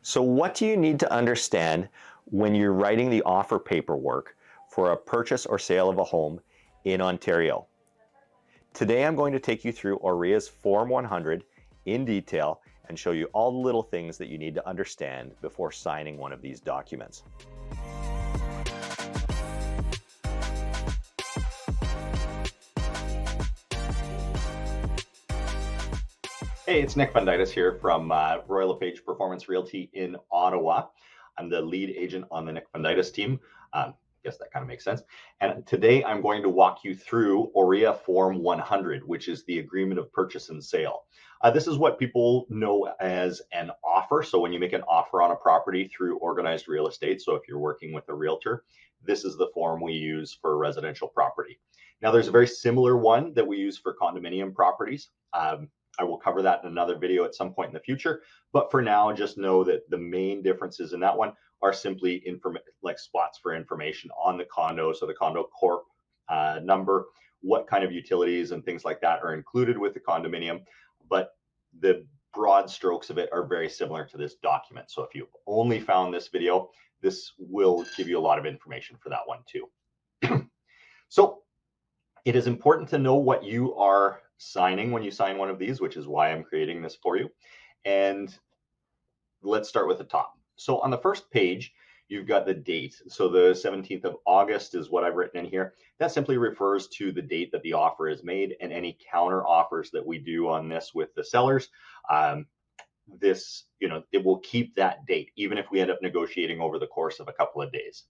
So, what do you need to understand when you're writing the offer paperwork for a purchase or sale of a home in Ontario? Today, I'm going to take you through OREA's Form 100 in detail and show you all the little things that you need to understand before signing one of these documents. Hey, it's Nick Funditis here from Royal LePage Performance Realty in Ottawa. I'm the lead agent on the Nick Funditis team. I guess that kind of makes sense. And today I'm going to walk you through OREA Form 100, which is the Agreement of Purchase and Sale. This is what people know as an offer. So when you make an offer on a property through organized real estate, so if you're working with a realtor, this is the form we use for residential property. Now, there's a very similar one that we use for condominium properties. I will cover that in another video at some point in the future. But for now, just know that the main differences in that one are simply like spots for information on the condo. So the condo corp number, what kind of utilities and things like that are included with the condominium. But the broad strokes of it are very similar to this document. So if you've only found this video, this will give you a lot of information for that one too. So it is important to know what you are signing when you sign one of these, which is why I'm creating this for you. And let's start with the top. So on the first page, you've got the date. So the 17th of August is what I've written in here. That simply refers to the date that the offer is made, and any counter offers that we do on this with the sellers. It will keep that date, even if we end up negotiating over the course of a couple of days.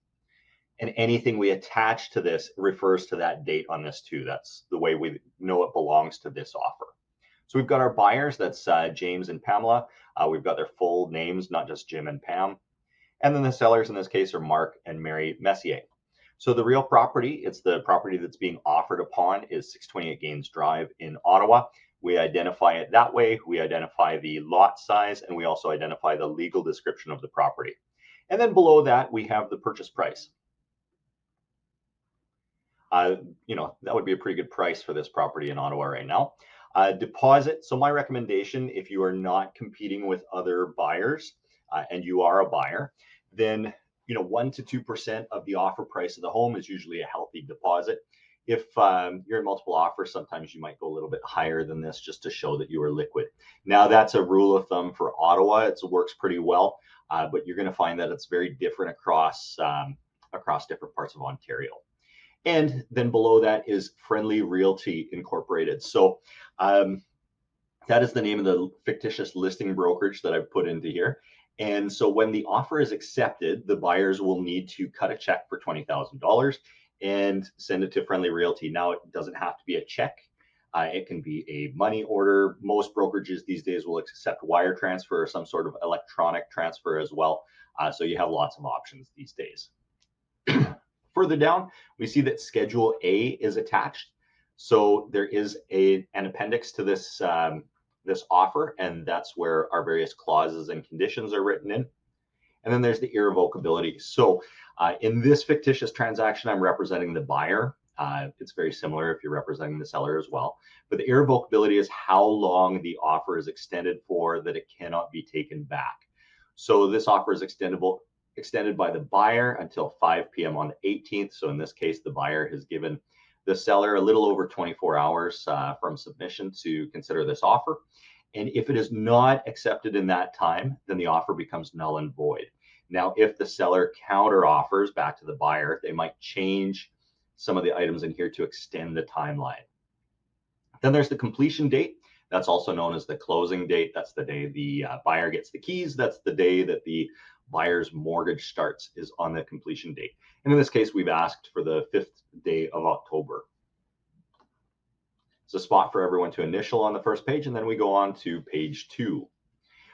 And anything we attach to this refers to that date on this too. That's the way we know it belongs to this offer. So we've got our buyers, that's James and Pamela. We've got their full names, not just Jim and Pam. And then the sellers in this case are Mark and Mary Messier. So the real property, it's the property that's being offered upon, is 628 Gaines Drive in Ottawa. We identify it that way. We identify the lot size, and we also identify the legal description of the property. And then below that, we have the purchase price. That would be a pretty good price for this property in Ottawa right now. Deposit. So my recommendation, if you are not competing with other buyers and you are a buyer, then 1 to 2% of the offer price of the home is usually a healthy deposit. If you're in multiple offers, sometimes you might go a little bit higher than this just to show that you are liquid. Now, that's a rule of thumb for Ottawa. It works pretty well, but you're going to find that it's very different across different parts of Ontario. And then below that is Friendly Realty Incorporated. So that is the name of the fictitious listing brokerage that I've put into here. And so when the offer is accepted, the buyers will need to cut a check for $20,000 and send it to Friendly Realty. Now, it doesn't have to be a check. It can be a money order. Most brokerages these days will accept wire transfer or some sort of electronic transfer as well. So you have lots of options these days. Further down, we see that Schedule A is attached. So there is an appendix to this offer, and that's where our various clauses and conditions are written in. And then there's the irrevocability. So in this fictitious transaction, I'm representing the buyer. It's very similar if you're representing the seller as well. But the irrevocability is how long the offer is extended for that it cannot be taken back. So this offer is extended by the buyer until 5 p.m. on the 18th. So in this case, the buyer has given the seller a little over 24 hours from submission to consider this offer. And if it is not accepted in that time, then the offer becomes null and void. Now, if the seller counter offers back to the buyer, they might change some of the items in here to extend the timeline. Then there's the completion date. That's also known as the closing date. That's the day the buyer gets the keys. That's the day that the buyer's mortgage starts, is on the completion date. And in this case, we've asked for the 5th day of October. It's a spot for everyone to initial on the first page, and then we go on to page 2.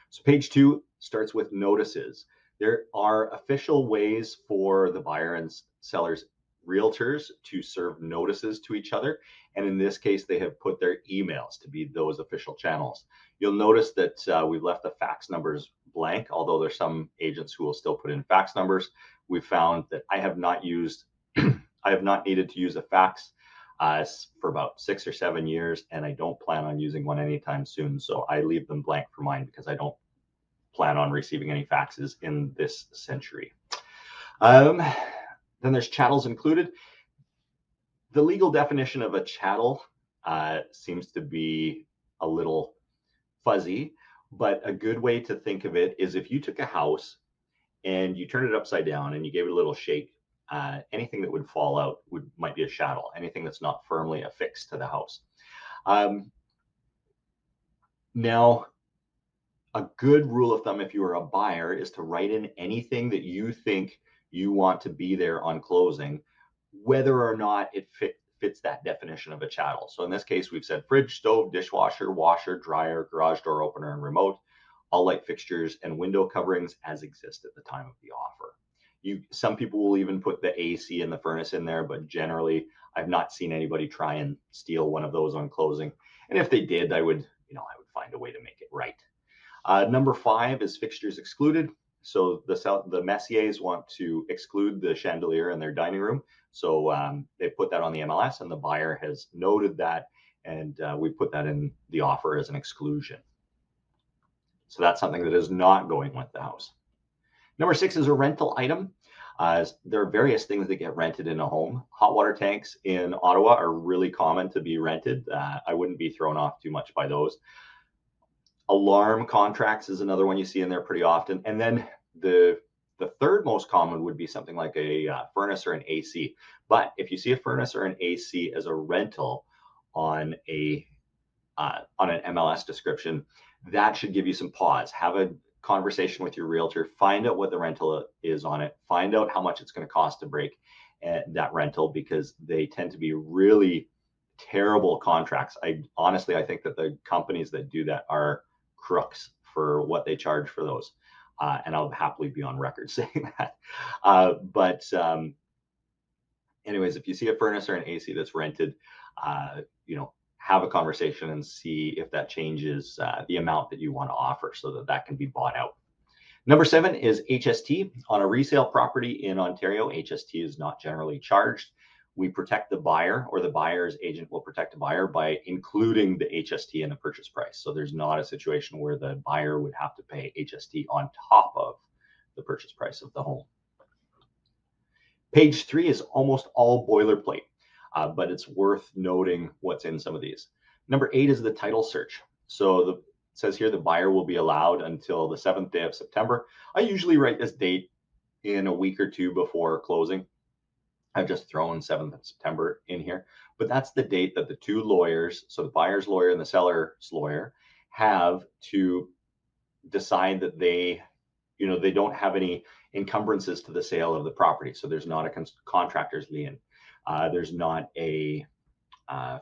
So page 2 starts with notices. There are official ways for the buyer and seller's realtors to serve notices to each other. And in this case, they have put their emails to be those official channels. You'll notice that we've left the fax numbers blank, although there's some agents who will still put in fax numbers. We've found that I have not needed to use a fax for about 6 or 7 years, and I don't plan on using one anytime soon. So I leave them blank for mine because I don't plan on receiving any faxes in this century. Then there's chattels included. The legal definition of a chattel seems to be a little fuzzy, but a good way to think of it is if you took a house and you turned it upside down and you gave it a little shake, anything that would fall out might be a chattel, anything that's not firmly affixed to the house. Now, a good rule of thumb if you are a buyer is to write in anything that you think you want to be there on closing, whether or not it fits that definition of a chattel. So in this case, we've said fridge, stove, dishwasher, washer, dryer, garage door opener, and remote, all light fixtures and window coverings as exist at the time of the offer. Some people will even put the AC and the furnace in there, but generally I've not seen anybody try and steal one of those on closing. And if they did, I would find a way to make it right. Number 5 is fixtures excluded. So the Messiers want to exclude the chandelier in their dining room. So they put that on the MLS, and the buyer has noted that, and we put that in the offer as an exclusion. So that's something that is not going with the house. Number 6 is a rental item. There are various things that get rented in a home. Hot water tanks in Ottawa are really common to be rented. I wouldn't be thrown off too much by those. Alarm contracts is another one you see in there pretty often. And then the third most common would be something like a furnace or an AC. But if you see a furnace or an AC as a rental on an MLS description, that should give you some pause. Have a conversation with your realtor, find out what the rental is on it, find out how much it's going to cost to break that rental, because they tend to be really terrible contracts. I think that the companies that do that are crooks for what they charge for those. And I'll happily be on record saying that. Anyways, if you see a furnace or an AC that's rented, have a conversation and see if that changes the amount that you want to offer so that can be bought out. Number 7 is HST. On a resale property in Ontario, HST is not generally charged. We protect the buyer, or the buyer's agent will protect the buyer by including the HST in the purchase price. So there's not a situation where the buyer would have to pay HST on top of the purchase price of the home. Page 3 is almost all boilerplate, but it's worth noting what's in some of these. Number 8 is the title search. So it says here the buyer will be allowed until the 7th day of September. I usually write this date in a week or two before closing. I've just thrown 7th of September in here, but that's the date that the two lawyers, so the buyer's lawyer and the seller's lawyer, have to decide that they don't have any encumbrances to the sale of the property. So there's not a contractor's lien. There's not a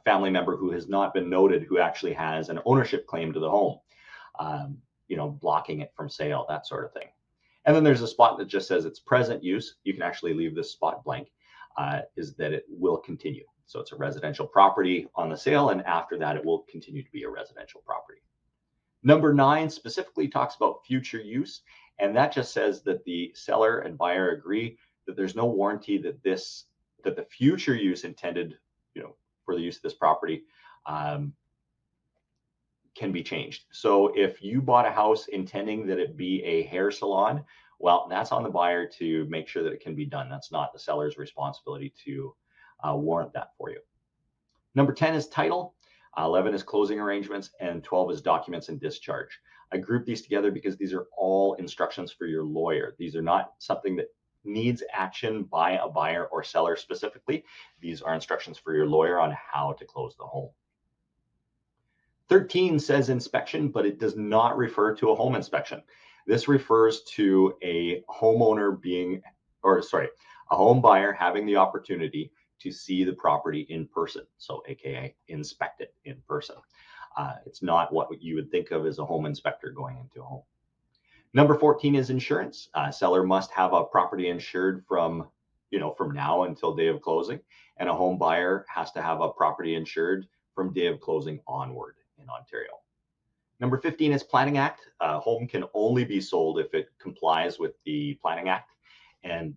family member who has not been noted who actually has an ownership claim to the home, blocking it from sale, that sort of thing. And then there's a spot that just says it's present use. You can actually leave this spot blank. Is that it will continue. So it's a residential property on the sale, and after that, it will continue to be a residential property. Number 9 specifically talks about future use, and that just says that the seller and buyer agree that there's no warranty that the future use intended, for the use of this property can be changed. So if you bought a house intending that it be a hair salon, well, that's on the buyer to make sure that it can be done. That's not the seller's responsibility to warrant that for you. Number 10 is title. 11 is closing arrangements, and 12 is documents and discharge. I group these together because these are all instructions for your lawyer. These are not something that needs action by a buyer or seller specifically. These are instructions for your lawyer on how to close the home. 13 says inspection, but it does not refer to a home inspection. This refers to a homeowner a home buyer having the opportunity to see the property in person. So AKA inspect it in person. It's not what you would think of as a home inspector going into a home. Number 14 is insurance. Seller must have a property insured from now until day of closing, and a home buyer has to have a property insured from day of closing onward in Ontario. Number 15 is Planning Act. A home can only be sold if it complies with the Planning Act. And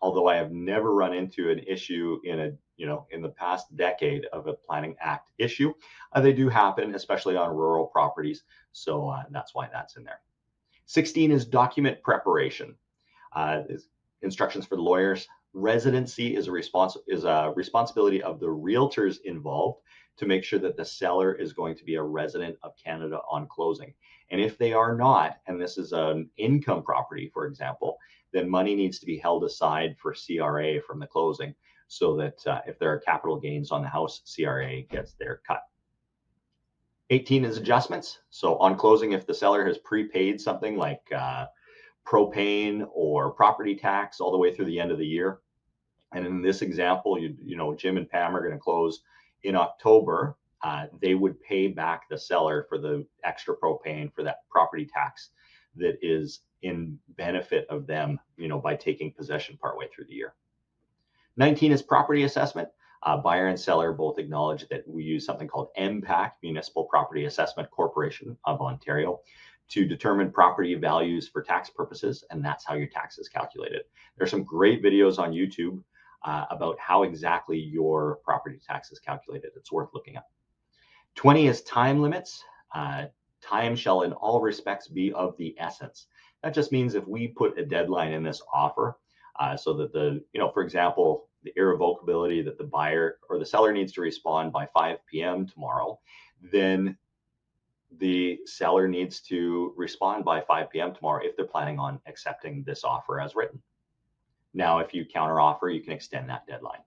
although I have never run into an issue in the past decade of a Planning Act issue, they do happen, especially on rural properties. So that's why that's in there. 16 is document preparation. Is instructions for the lawyers. Residency is a responsibility of the realtors involved to make sure that the seller is going to be a resident of Canada on closing. And if they are not, and this is an income property, for example, then money needs to be held aside for CRA from the closing, so that if there are capital gains on the house, CRA gets their cut. 18 is adjustments. So on closing, if the seller has prepaid something like propane or property tax all the way through the end of the year, and in this example, Jim and Pam are going to close in October, they would pay back the seller for the extra propane, for that property tax that is in benefit of them, by taking possession partway through the year. 19 is property assessment. Buyer and seller both acknowledge that we use something called MPAC, Municipal Property Assessment Corporation of Ontario, to determine property values for tax purposes, and that's how your tax is calculated. There are some great videos on YouTube about how exactly your property tax is calculated. It's worth looking up. 20 is time limits. Time shall in all respects be of the essence. That just means if we put a deadline in this offer, so that for example, the irrevocability that the buyer or the seller needs to respond by 5 p.m. tomorrow, then the seller needs to respond by 5 p.m. tomorrow if they're planning on accepting this offer as written. Now, if you counteroffer, you can extend that deadline.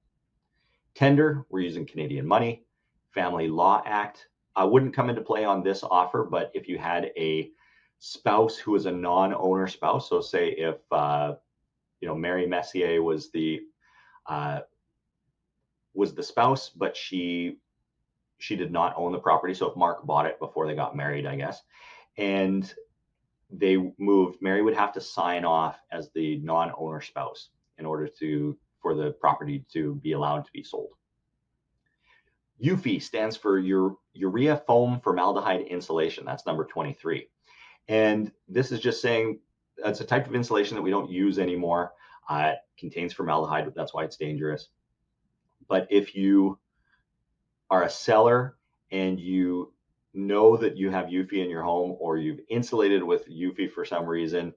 Tender, we're using Canadian money. Family Law Act wouldn't come into play on this offer, but if you had a spouse who was a non-owner spouse, so say if Mary Messier was the spouse, but she did not own the property. So if Mark bought it before they got married, I guess, and they moved, Mary would have to sign off as the non-owner spouse in order for the property to be allowed to be sold. UFI stands for Urea Foam Formaldehyde Insulation. That's number 23. And this is just saying it's a type of insulation that we don't use anymore. It contains formaldehyde, that's why it's dangerous. But if you are a seller and you know that you have UFI in your home, or you've insulated with UFI for some reason,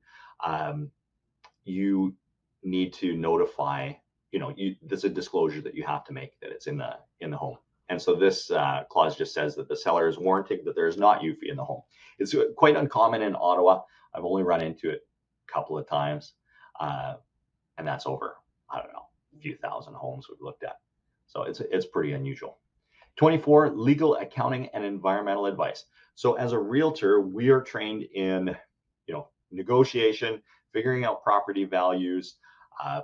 you need to notify, there's a disclosure that you have to make that it's in the home. And so this clause just says that the seller is warranting that there is not UFI in the home. It's quite uncommon in Ottawa. I've only run into it a couple of times, and that's over, I don't know, a few thousand homes we've looked at. So it's pretty unusual. 24, legal, accounting, and environmental advice. So as a realtor, we are trained in, negotiation, figuring out property values,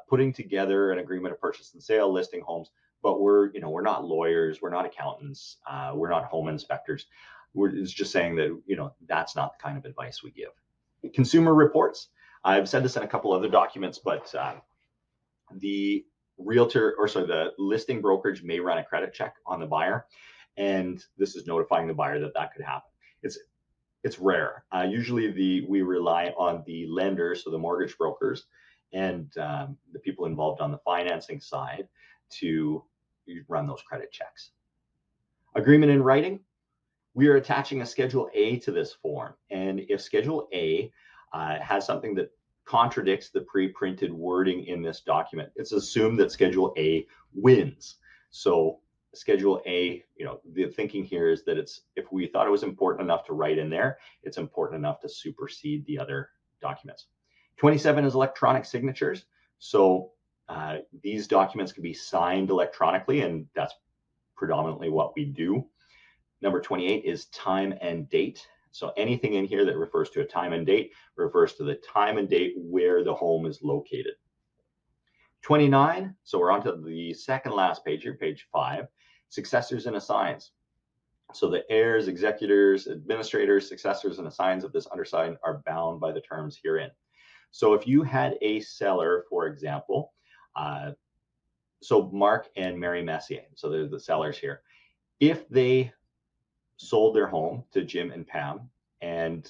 putting together an agreement of purchase and sale, listing homes. But we're not lawyers, we're not accountants, we're not home inspectors. It's just saying that, that's not the kind of advice we give. Consumer reports. I've said this in a couple other documents, but the listing brokerage may run a credit check on the buyer, and this is notifying the buyer that could happen. It's rare. Usually we rely on the lenders, so the mortgage brokers, and the people involved on the financing side to run those credit checks. Agreement in writing. We are attaching a Schedule A to this form, and if Schedule A has something that contradicts the pre-printed wording in this document, it's assumed that Schedule A wins. So Schedule A, the thinking here is that if we thought it was important enough to write in there, it's important enough to supersede the other documents. 27 is electronic signatures. So these documents can be signed electronically, and that's predominantly what we do. Number 28 is time and date. So anything in here that refers to a time and date refers to the time and date where the home is located. 29, so we're on to the second last page here, page 5, successors and assigns. So the heirs, executors, administrators, successors, and assigns of this undersigned are bound by the terms herein. So if you had a seller, for example, so Mark and Mary Messier, so they're the sellers here. If they sold their home to Jim and Pam, and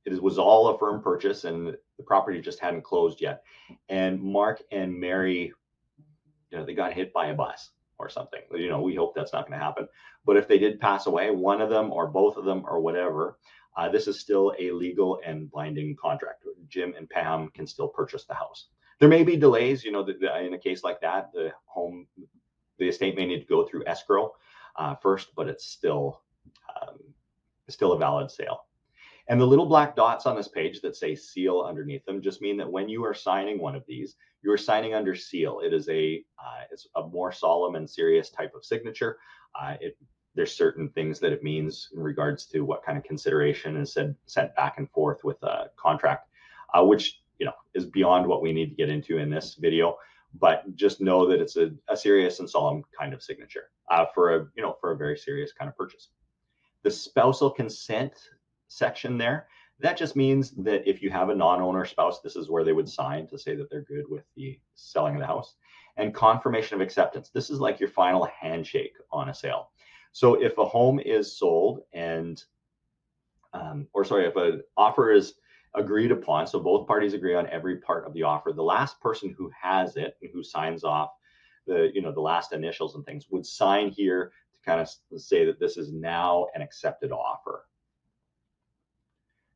it was all a firm purchase, and the property just hadn't closed yet, and Mark and Mary, they got hit by a bus or something. We hope that's not going to happen. But if they did pass away, one of them or both of them or whatever, this is still a legal and binding contract. Jim and Pam can still purchase the house. There may be delays, in a case like that, the estate may need to go through escrow first, but it's still a valid sale. And the little black dots on this page that say seal underneath them just mean that when you are signing one of these, you are signing under seal. It is it's a more solemn and serious type of signature. There's certain things that it means in regards to what kind of consideration is sent back and forth with a contract, which is beyond what we need to get into in this video. But just know that it's a serious and solemn kind of signature for a very serious kind of purchase. The spousal consent section there, that just means that if you have a non-owner spouse, this is where they would sign to say that they're good with the selling of the house. And confirmation of acceptance, this is like your final handshake on a sale. So if a home is sold if an offer is agreed upon, so both parties agree on every part of the offer, the last person who has it and who signs off the last initials and things would sign here to kind of say that this is now an accepted offer.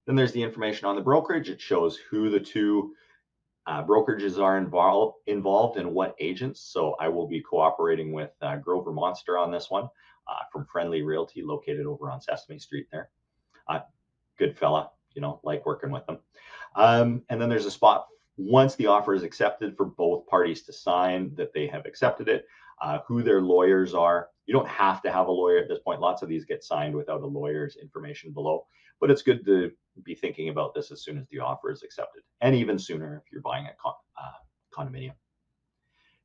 Then there's the information on the brokerage. It shows who the two brokerages are involved and what agents. So I will be cooperating with Grover Monster on this one from Friendly Realty, located over on Sesame Street there. Good fella, like working with them. And then there's a spot once the offer is accepted for both parties to sign that they have accepted it, who their lawyers are. You don't have to have a lawyer at this point. Lots of these get signed without a lawyer's information below, but it's good to be thinking about this as soon as the offer is accepted, and even sooner if you're buying a condominium.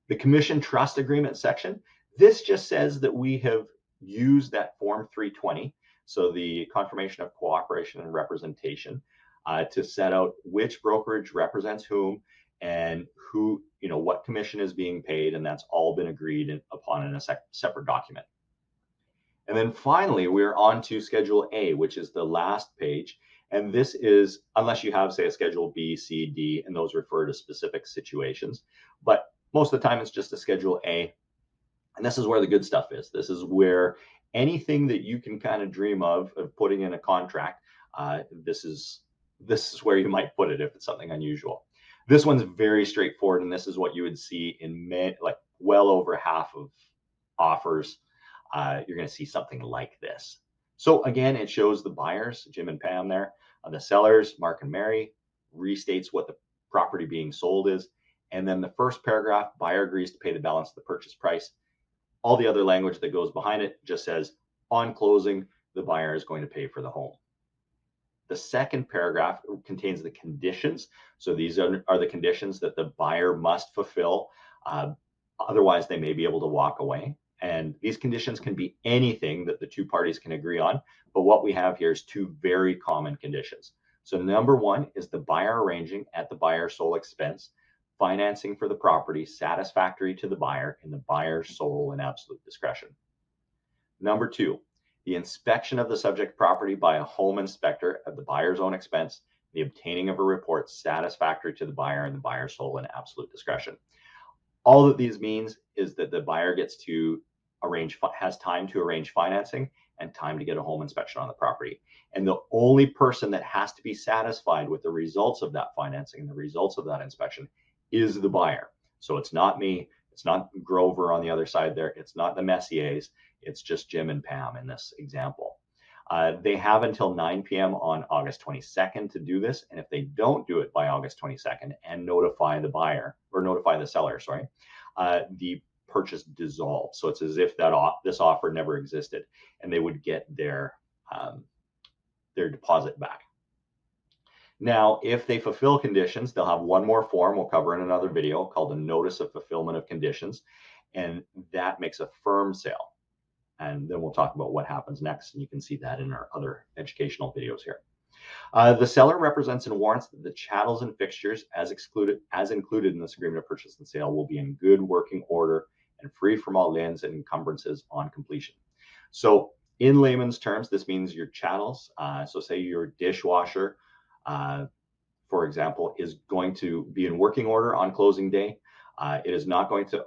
The commission trust agreement section, this just says that we have used that Form 320, so the confirmation of cooperation and representation, to set out which brokerage represents whom and who, what commission is being paid, and that's all been agreed upon in a separate document. And then finally, we're on to Schedule A, which is the last page. And this is, unless you have, say, a Schedule B, C, D, and those refer to specific situations. But most of the time, it's just a Schedule A. And this is where the good stuff is. This is where anything that you can kind of dream of putting in a contract, this is where you might put it if it's something unusual. This one's very straightforward, and this is what you would see in well over half of offers. You're going to see something like this. So again, it shows the buyers, Jim and Pam there, the sellers, Mark and Mary, restates what the property being sold is. And then the first paragraph, buyer agrees to pay the balance of the purchase price. All the other language that goes behind it just says, on closing, the buyer is going to pay for the home. The second paragraph contains the conditions. So these are the conditions that the buyer must fulfill. Otherwise, they may be able to walk away. And these conditions can be anything that the two parties can agree on. But what we have here is two very common conditions. So number one is the buyer arranging at the buyer's sole expense financing for the property satisfactory to the buyer in the buyer's sole and absolute discretion. Number two, the inspection of the subject property by a home inspector at the buyer's own expense, the obtaining of a report satisfactory to the buyer in the buyer's sole and absolute discretion. All that these means is that the buyer has time to arrange financing and time to get a home inspection on the property. And the only person that has to be satisfied with the results of that financing and the results of that inspection is the buyer. So it's not me, it's not Grover on the other side there, it's not the Messiers, it's just Jim and Pam in this example. They have until 9 p.m. on August 22nd to do this. And if they don't do it by August 22nd and notify the buyer or notify the seller, the purchase dissolves. So it's as if this offer never existed, and they would get their deposit back. Now, if they fulfill conditions, they'll have one more form we'll cover in another video called a Notice of Fulfillment of Conditions, and that makes a firm sale. And then we'll talk about what happens next, and you can see that in our other educational videos here. The seller represents and warrants that the chattels and fixtures as included in this agreement of purchase and sale will be in good working order and free from all liens and encumbrances on completion. So in layman's terms, this means your chattels, so say your dishwasher, for example, is going to be in working order on closing day. It is not going to,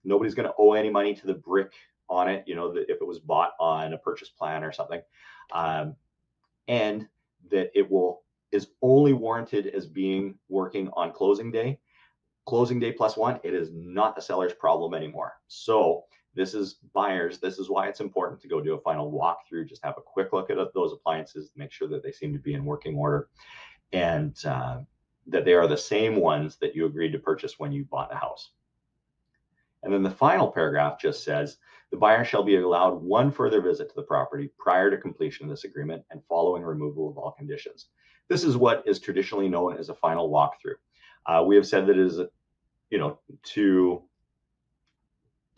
nobody's going to owe any money to the brick on it, if it was bought on a purchase plan or something. And that is only warranted as being working on closing day. Closing day plus one, it is not the seller's problem anymore. So this is buyers. This is why it's important to go do a final walkthrough. Just have a quick look at those appliances, make sure that they seem to be in working order, and that they are the same ones that you agreed to purchase when you bought the house. And then the final paragraph just says, the buyer shall be allowed one further visit to the property prior to completion of this agreement and following removal of all conditions. This is what is traditionally known as a final walkthrough. We have said that it is, to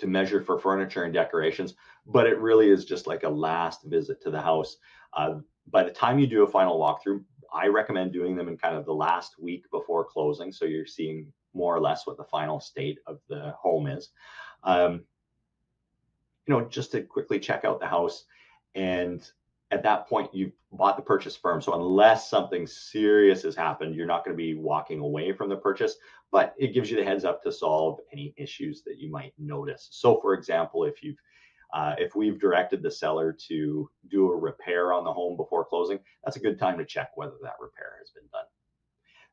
measure for furniture and decorations, but it really is just like a last visit to the house. By the time you do a final walkthrough, I recommend doing them in kind of the last week before closing, so you're seeing more or less what the final state of the home is. Just to quickly check out the house, and at that point you've bought the purchase firm. So unless something serious has happened, you're not going to be walking away from the purchase, but it gives you the heads up to solve any issues that you might notice. So for example, if we've directed the seller to do a repair on the home before closing, that's a good time to check whether that repair has been done.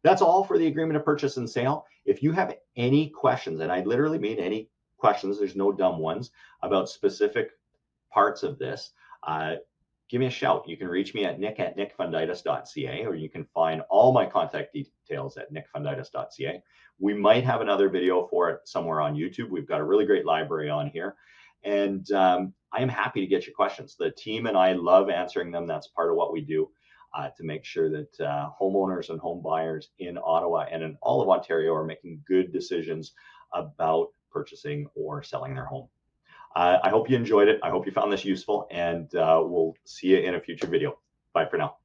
That's all for the agreement of purchase and sale. If you have any questions, and I literally mean any questions, there's no dumb ones, about specific parts of this, give me a shout. You can reach me at nick@nickfunditis.ca, or you can find all my contact details at nickfunditis.ca. We might have another video for it somewhere on YouTube. We've got a really great library on here. And I am happy to get your questions. The team and I love answering them. That's part of what we do to make sure that homeowners and home buyers in Ottawa and in all of Ontario are making good decisions about purchasing or selling their home. I hope you enjoyed it. I hope you found this useful, and we'll see you in a future video. Bye for now.